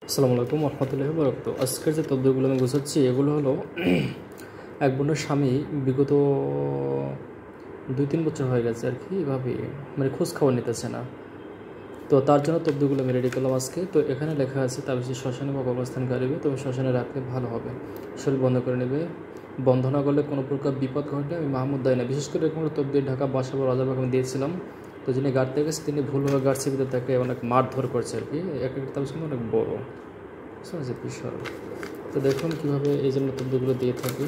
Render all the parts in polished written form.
আসসালামু আলাইকুম রহমতুল্লাহি ওয়া বারাকাতুহু। আজকের যে তথ্যগুলো আমি বোঝাচ্ছি এগুলো হলো এক বোনের স্বামী বিগত 2-3 বছর হয়ে গেছে আর কি এভাবে মানে খোঁজ খবর নিতেছে না। তো তার জন্য তথ্যগুলো আমি রেডি করলাম আজকে। তো এখানে লেখা আছে তাবিজে শ্মশানে বা কবরস্থান গাড়িবে, তবে শ্মশানে রাখলে ভালো হবে, শরীর বন্ধ করে নেবে, বন্ধ না করলে কোনো প্রকার বিপদ ঘটলে আমি মাহমুদ দেয় না। বিশেষ করে এরকম তথ্য ঢাকা বাসা বা রাজাবাগ আমি দিয়েছিলাম। তো যিনি গাড়তে গেছে তিনি ভুলভাবে গাড়ছে ভিতরে তাকে অনেক মারধর করছে আর কি। এক একটা তাবিজ কিন্তু অনেক বড়, বুঝতে পারছি বিশাল। তো দেখুন কীভাবে এই জন্য তথ্যগুলো দিয়ে থাকি।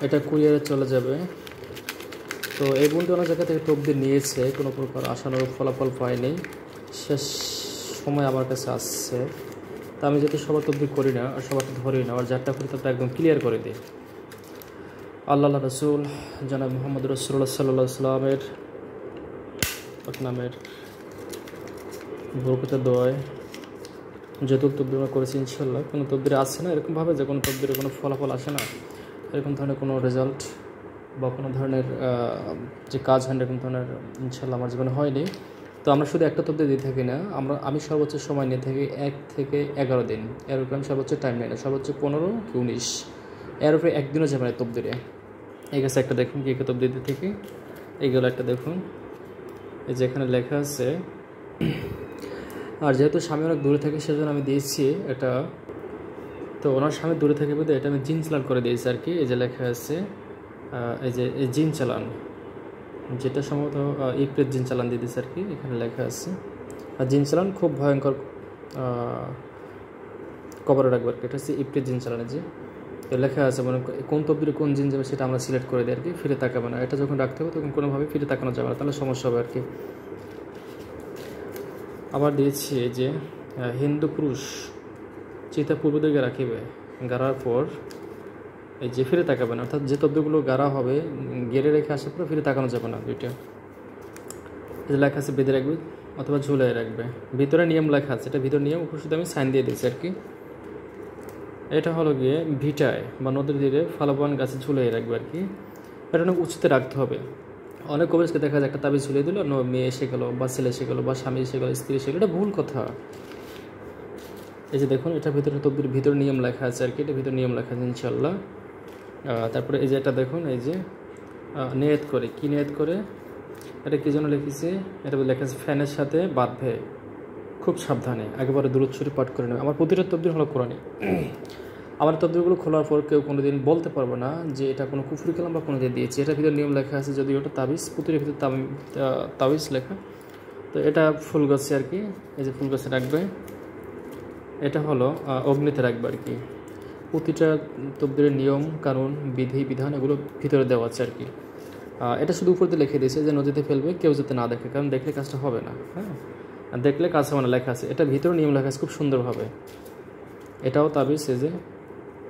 এটা কুরিয়ারে চলে যাবে। তো এই বোনটি অনেক জায়গা থেকে টোপ দিয়ে নিয়েছে, কোনো প্রকার আশানুরূপ ফলাফল পায়নি, শেষ সময় আমার কাছে আসছে। তা আমি যেহেতু সবার তদবির করি না আর সবার ধরি না, আর যারটা করি তারটা একদম ক্লিয়ার করে দিই। আল্লাহ রসুল জনাব মোহাম্মদ রসুল্লাহ সাল্লাহ সাল্লামের নামের বরকতের দোয়ায় যেহেতু তদবির করেছি ইনশাল্লাহ কোনো তদবির আসছে না এরকমভাবে যে কোনো তদবিরে কোনো ফলাফল আসে না, এরকম ধরনের কোনো রেজাল্ট বা কোনো ধরনের যে কাজ হয় এরকম ধরনের ইনশাল্লাহ আমার জীবনে হয়নি। তো আমরা শুধু একটা তদবির দিয়ে থাকি না, আমি সর্বোচ্চ সময় নিয়ে থাকি 1 থেকে 11 দিন, এর উপরে আমি সর্বোচ্চ টাইম নেই না, সর্বোচ্চ 15 কি 19, এর উপরে একদিনও যাবে না তদবিরে। এই কাছে একটা দেখুন কী কী তদবির দিয়ে থাকি, এইগুলো একটা দেখুন, এই যে এখানে লেখা আছে। আর যেহেতু স্বামী অনেক দূরে থাকে সেজন্য আমি দিয়েছি এটা। তো ওনার স্বামী দূরে থাকে বলতে এটা আমি জিন চালান করে দিয়েছি আর কি। এই যে লেখা আছে এই যে এই জিন চালান, যেটা সম্ভবত ইপ্রেত জিন চালান দিয়ে দিয়েছে আর কি, এখানে লেখা আছে। আর জিন চালান খুব ভয়ঙ্কর কবরে রাখবে আর কি, এটা হচ্ছে ইপ্রেত জিন চালানে যে লেখা আছে, মানে কোন তবদিরে কোন জিন যাবে সেটা আমরা সিলেক্ট করে দিই আর কি। ফিরে তাকাবে না, এটা যখন রাখতে হবে তখন কোনোভাবে ফিরে তাকানো যাবে না, তাহলে সমস্যা হবে আর কি। আবার দিয়েছি এই যে হিন্দু পুরুষ চিতা পূর্ব দিকে রাখিবে, গাড়ার পর এই যে ফিরে তাকাবে না, অর্থাৎ যে তদ্দগুলো গাড়া হবে গেড়ে রেখে আসার পর ফিরে তাকানো যাবে না। দুইটা এই যে লেখা আছে বেঁধে রাখবে অথবা ঝুলাই রাখবে, ভিতরে নিয়ম লেখা আছে, এটা ভিতরে নিয়ম উপস্থিত আমি সাইন দিয়ে দিয়েছি আর কি। এটা হলো গিয়ে ভিটায় বা নদীর তীরে ফালাবান গাছে ঝুলাই রাখবে আর কি। এটা অনেক উঁচুতে রাখতে হবে। অনেক কবিরাজকে দেখা যায় একটা তাবিজ ঝুলিয়ে দিল, মেয়ে এসে গেলো বা ছেলে এসে গেলো বা স্বামী এসে গেলো স্ত্রী এসে গেলো, এটা ভুল কথা। এই যে দেখুন এটার ভিতরে তদবির ভিতরে নিয়ম লেখা আছে আর কি, এটা ভিতরে নিয়ম লেখা আছে ইনশাল্লাহ। তারপরে এই যে এটা দেখুন এই যে নিয়ত করে, কি নিয়ত করে, এটা কী জন্য লিখেছে, এটা লেখা আছে ফ্যানের সাথে বাঁধবে, খুব সাবধানে একেবারে দূরত শরীফ পাঠ করে নেবে। আমার প্রতিটা তদবির হলো কোরআনী। আমার তদবিরগুলো খোলার পর কেউ কোনো দিন বলতে পারবে না যে এটা কোনো কুফরি কালাম বা কোনো দিয়ে দিয়েছি। এটার ভিতরে নিয়ম লেখা আছে, যদি ওটা তাবিজ পুতুলের ভিতরে তাবিজ লেখা। তো এটা ফুল গাছে আর কি, এই যে ফুল গাছে রাখবে, এটা হলো অগ্নিতে রাখবে আর কি। প্রতিটা তদবিরের নিয়ম কানুন বিধি বিধান এগুলো ভিতরে দেওয়া আছে আর কি। এটা শুধু উপর দিয়ে লিখে দিয়েছে যে নদীতে ফেলবে, কেউ যাতে না দেখে, কারণ দেখলে কাজটা হবে না। হ্যাঁ, আর দেখলে কাজ হবে না লেখা আছে, এটা ভিতরে নিয়ম লেখা আছে খুব সুন্দরভাবে। এটাও তাবিজ, এই যে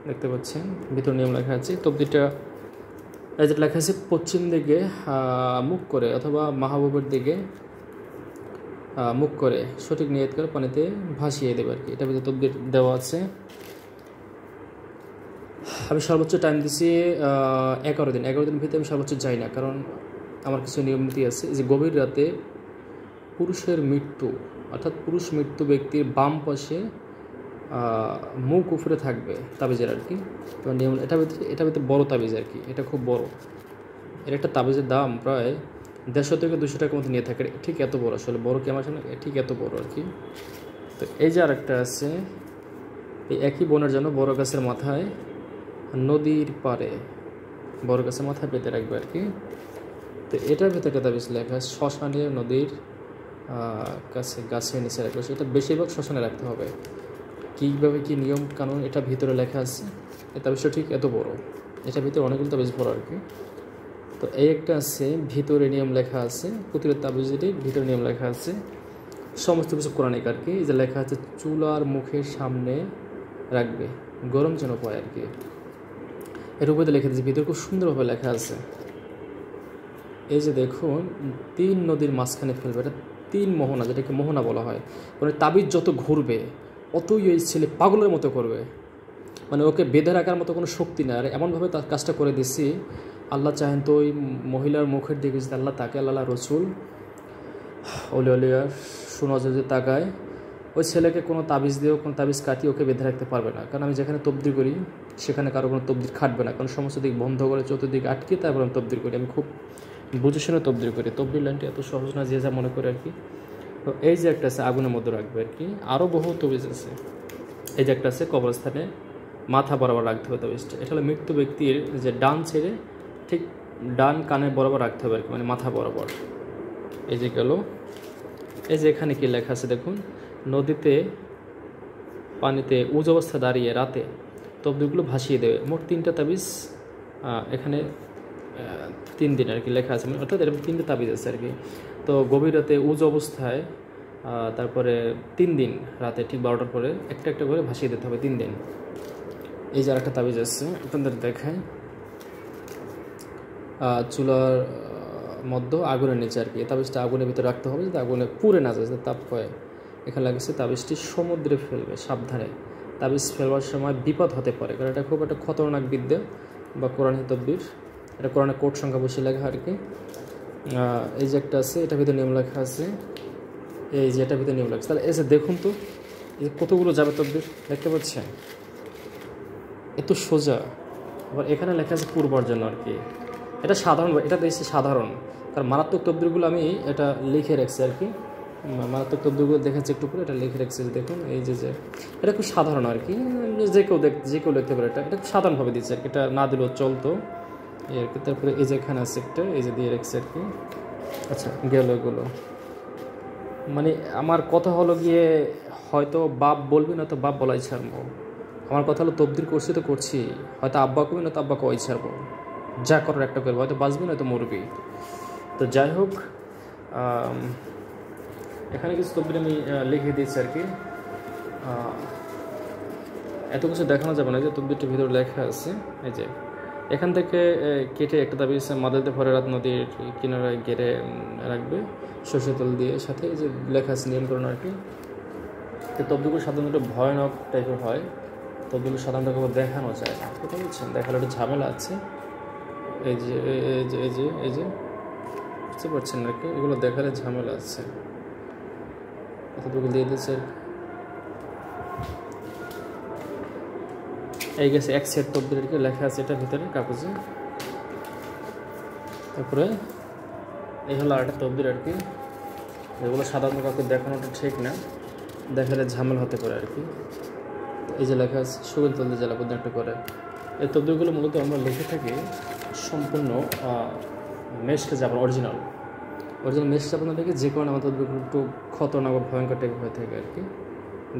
দেখতে পাচ্ছেন ভিতরে নিয়ম লেখা আছে। তবদিটা এই যেটা লেখা আছে পশ্চিম দিকে মুখ করে অথবা মাহবুবের দিকে মুখ করে সঠিক নিয়ত করে পানিতে ভাসিয়ে দেবে আর কি। এটা ভিতরে তদবির দেওয়া আছে। আমি সর্বোচ্চ টাইম দিচ্ছি 11 দিন। 11 দিন ভিতরে আমি সর্বোচ্চ যাই না, কারণ আমার কিছু নিয়ম নীতি আছে। যে গভীর রাতে পুরুষের মৃত্যু, অর্থাৎ পুরুষ মৃত্যু ব্যক্তির বাম পাশে মুখ উপরে থাকবে তাবিজের আর কি। নিয়ম এটা ভিতরে বড়ো তাবিজ আর কি, এটা খুব বড়। এর একটা তাবিজের দাম প্রায় 150 থেকে 200 টাকার মতো নিয়ে থাকে, ঠিক এত বড়, আসলে বড় কি আমার সামনে, ঠিক এত বড় আর কি। তো এই যে আরেকটা আছে, এই একই বোনের জন্য বড় গাছের মাথায় নদীর পাড়ে বড় গাছের মাথায় পেতে রাখবে আর কি। তো এটার ভিতরে তাবিজ লেখা শ্মশানে নদীর কাছে গাছের নিচে রাখবে, সেটা বেশিরভাগ শ্মশানে রাখতে হবে। কীভাবে কী নিয়ম কানুন এটা ভিতরে লেখা আছে। এই তাবিজটা ঠিক এত বড়, এটার ভিতরে অনেকগুলো তাবিজ বড় আর কি। তো এই একটা আছে ভিতরে নিয়ম লেখা আছে, প্রতিটা তাবিজেরই ভিতরে নিয়ম লেখা আছে, সমস্ত কিছু কোরআনিক আর কি। এই যে লেখা আছে চুলার মুখের সামনে রাখবে, গরম যেন পায় আর কি। এর উপরে লিখে দিয়েছে, ভিতরে খুব সুন্দরভাবে লেখা আছে। এই যে দেখুন 3 নদীর মাঝখানে ফেলবে, এটা 3 মোহনা, যেটাকে মোহনা বলা হয়। মানে তাবিজ যত ঘুরবে অতই ওই ছেলে পাগলের মতো করবে, মানে ওকে বেঁধে রাখার মতো কোনো শক্তি না। আর এমনভাবে তার কাজটা করে দিচ্ছি, আল্লাহ চাহেন তো ওই মহিলার মুখের দিকে যদি আল্লাহ তাকে, আল্লাহ রসুল অলিয়ার সুনজরে তাকায়, ওই ছেলেকে কোনো তাবিজ দিয়েও কোনো তাবিজ কাটিয়ে ওকে বেঁধে রাখতে পারবে না, কারণ আমি যেখানে তবদির করি সেখানে কারো কোনো তবদির খাটবে না, কারণ সমস্ত দিক বন্ধ করে চতুর্দিকে আটকে তারপর আমি তবদির করি। আমি খুব বুঝে শুনে তবদির করি। তবদির লাইনটি এত সহজ না, যে যা মনে করে আর কি। তো এই যে একটা আছে আগুনের মধ্যে রাখবে আর কি, আরও বহু তবিজ আছে। এই যে একটা আছে কবরস্থানে মাথা বরাবর রাখতে হবে তাবিজটা। এটা হলো মৃত্যু ব্যক্তির যে ডান ছেড়ে ঠিক ডান কানের বরাবর রাখতে হবে আর কি, মানে মাথা বরাবর। এই যে গেল। এই যে এখানে কি লেখা আছে দেখুন, নদীতে পানিতে উজ অবস্থা দাঁড়িয়ে রাতে তবদিগুলো ভাসিয়ে দেবে। মোট 3টা তাবিজ এখানে 3 দিন আর কি লেখা আছে, অর্থাৎ এরকম 3টে তাবিজ আছে আর কি। তো গভীর রাতে উজ অবস্থায় তারপরে 3 দিন রাতে ঠিক 12টার পরে একটা একটা করে ভাসিয়ে দিতে হবে 3 দিন। এই যে আরেকটা তাবিজ আছে আপনাদের দেখায়, চুলার মধ্যে আগুনের নিচে আর কি। এই তাবিজটা আগুনের ভিতরে রাখতে হবে যাতে আগুনে পুড়ে না যায়, তাপ হয়। এখানে লাগছে তাবিজটি সমুদ্রে ফেলবে, সাবধানে। তাবিজ ফেলবার সময় বিপদ হতে পারে, কারণ এটা খুব একটা খতরনাক বিদ্যা বা কোরআন তদ্বির। এটা কোরআনে কোড সংখ্যা বেশি লেখা আর কি। এই যে একটা আছে, এটার ভিতরে নিয়ম লেখা আছে। এই যে এটার ভিতরে নিয়ম লেখা, তাহলে এই যে দেখুন তো এই কতগুলো যাবে তদ্বির, দেখতে পাচ্ছেন এত সোজা। আবার এখানে লেখা আছে পূর্বার জন্য আর কি। এটা সাধারণ, এটা দেখছি সাধারণ, কারণ মারাত্মক তদ্বিরগুলো আমি এটা লিখে রাখছি আর কি। মারাত্মক তদ্বিরগুলো দেখাচ্ছি একটু করে, এটা লিখে রাখছি দেখুন। এই যে এটা খুব সাধারণ আর কি, যে কেউ লিখতে পারে। এটা খুব সাধারণভাবে দিচ্ছে আর কি, এটা না দিলেও চলতো আর কি। তারপরে এই যে এখানে আছে একটা, এই যে দিয়ে রাখছি আর কি। আচ্ছা গেল এগুলো। মানে আমার কথা হলো গিয়ে হয়তো বাপ বলবি না তো বাপ বলাই ছাড়বো। আমার কথা হলো তবদির করছি তো করছি, হয়তো আব্বা কবি না তো আব্বা কই ছাড়বো, যা করার একটা করবো, হয়তো বাঁচবি না তো মরবি। তো যাই হোক, এখানে কিছু তবদির আমি লিখে দিয়েছি আর কি। এত কিছু দেখানো যাবে না, যে তবদিরটির ভিতরে লেখা আছে। এই যে এখান থেকে কেটে একটা তাবিজ মাদারীতে ফরেরাত নদীর কিনারায় গেড়ে রাখবে সরষের তেল দিয়ে, সাথে এই যে লেখা আছে নিয়মকরণ আর কি। তো তবদিগুলো সাধারণত ভয়ানক টাইপের হয়, তবদিগুলো সাধারণত দেখানো যায় না, কথা বলছেন, দেখালে একটা ঝামেলা আছে। এই যে এই যে এই যে এই যে বুঝতে পারছেন আর কি, এগুলো দেখালে ঝামেলা আছে। এতটুকু দিয়ে দিচ্ছে এই গেছে এক সেট তবদির আর কি, লেখা আছে এটার ভিতরে কাগজে। তারপরে এই হলো আরেকটা তবদির আর কি, এগুলো সাধারণত কাউকে দেখানোটা ঠিক না, দেখালে ঝামেলা হতে পারে আর কি। এই যে লেখা আছে সুগল তলদি জেলা পর্যন্ত করে। এই তবদিরগুলো মূলত আমরা লিখে থাকি সম্পূর্ণ মেশকে যাবার অরিজিনাল মেশ চাপানো থেকে, যে কারণে আমাদের তদবিরগুলো একটু খতরনাক বা ভয়ঙ্কর টাইপ হয়ে থাকে আর কি,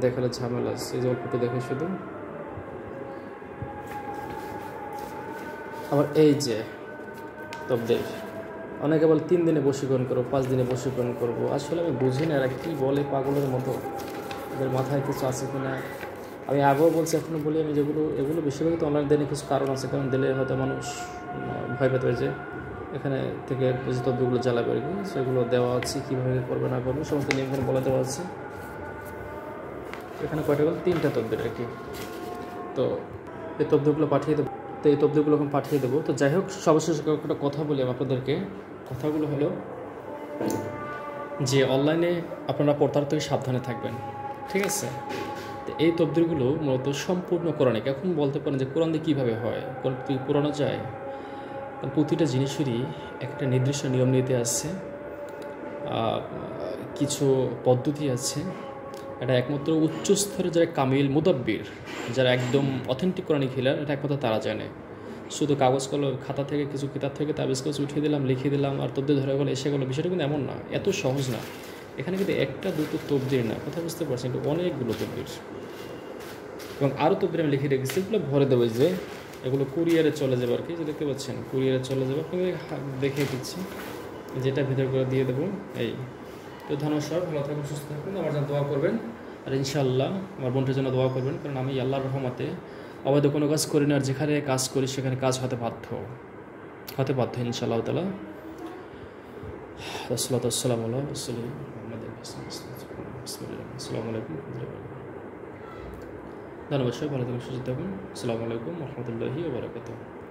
দেখালে ঝামেলা আছে। এই যে অল্পটা দেখে শুধু। আবার এই যে তবদির অনেকে বলে 3 দিনে বশীকরণ করবো, 5 দিনে বশীকরণ করবো। আসলে আমি বুঝি না এরা কী বলে, পাগলের মতো, এদের মাথায় কিছু আছে কিনা। আমি আগেও বলছি, এখনও বলি, আমি এগুলো বেশিরভাগই তো অনলাইন দেনে কিছু কারণ আছে, কারণ দিলে হয়তো মানুষ ভয় পেতে হয়েছে। এখানে থেকে যে তদবিরগুলো জ্বালাবে আর কি, সেগুলো দেওয়া আছে, কীভাবে করবে না করবে সমস্ত নিয়ম এখানে বলে দেওয়া আছে। এখানে কয়টা গেল, 3টা তদবির আর কি। তো এই তদবিরগুলো পাঠিয়ে দেবো, তো এই তদবিরগুলো এখন পাঠিয়ে দেবো। তো যাই হোক, সর্বশেষ একটা কথা বলি আপনাদেরকে। কথাগুলো হলো যে অনলাইনে আপনারা প্রতারক থেকে সাবধানে থাকবেন, ঠিক আছে। তো এই তদবিরগুলো মূলত সম্পূর্ণ কোরআনিক। এখন বলতে পারেন যে কোরআন দিয়ে কীভাবে হয়, পুরানো যায়। প্রতিটা জিনিসেরই একটা নির্দিষ্ট নিয়ম নীতি আছে, কিছু পদ্ধতি আছে। এটা একমাত্র উচ্চ স্তরে যারা কামিল মুদাব্বির, যারা একদম অথেন্টিক কোরআনিক হিলার, এটা একমাত্র তারা জানে। শুধু কাগজ কলম খাতা থেকে কিছু কিতাব থেকে তাবিজ কাগজ উঠিয়ে দিলাম, লিখে দিলাম আর তবদির ধরে গেলো, এসে গেলো, বিষয়টা কিন্তু এমন না, এত সহজ না। এখানে কিন্তু একটা দুটো তবদির না, কথা বুঝতে পারছেন, কিন্তু অনেকগুলো তবদির। এবং আরও তবদির আমি লিখে রেখেছি, এগুলো ভরে দেবো, যে এগুলো কুরিয়ারে চলে যাবে আর কি, যে দেখতে পাচ্ছেন কুরিয়ারে চলে যাবে, আপনাকে দেখিয়ে দিচ্ছি, যেটা ভিতর করে দিয়ে দেবো। এই তো ধন্যবাদ, সব ভালো থাকবেন, সুস্থ থাকবেন, আমার জন্য দোয়া করবেন। আর ইনশাআল্লাহ আমার বোনটার জন্য দোয়া করবেন, কারণ আমি আল্লাহর রহমতে অবৈধ কোনো কাজ করি না, আর যেখানে কাজ করি সেখানে কাজ হতে বাধ্য ইনশাআল্লাহ তাআলা। আসসালামু আলাইকুম। ধন্যবাদ, সবাই ভালো থাকুন, সুস্থ থাকুন। আসসালামু আলাইকুম ওয়া রাহমাতুল্লাহি ওয়া বারাকাতুহু।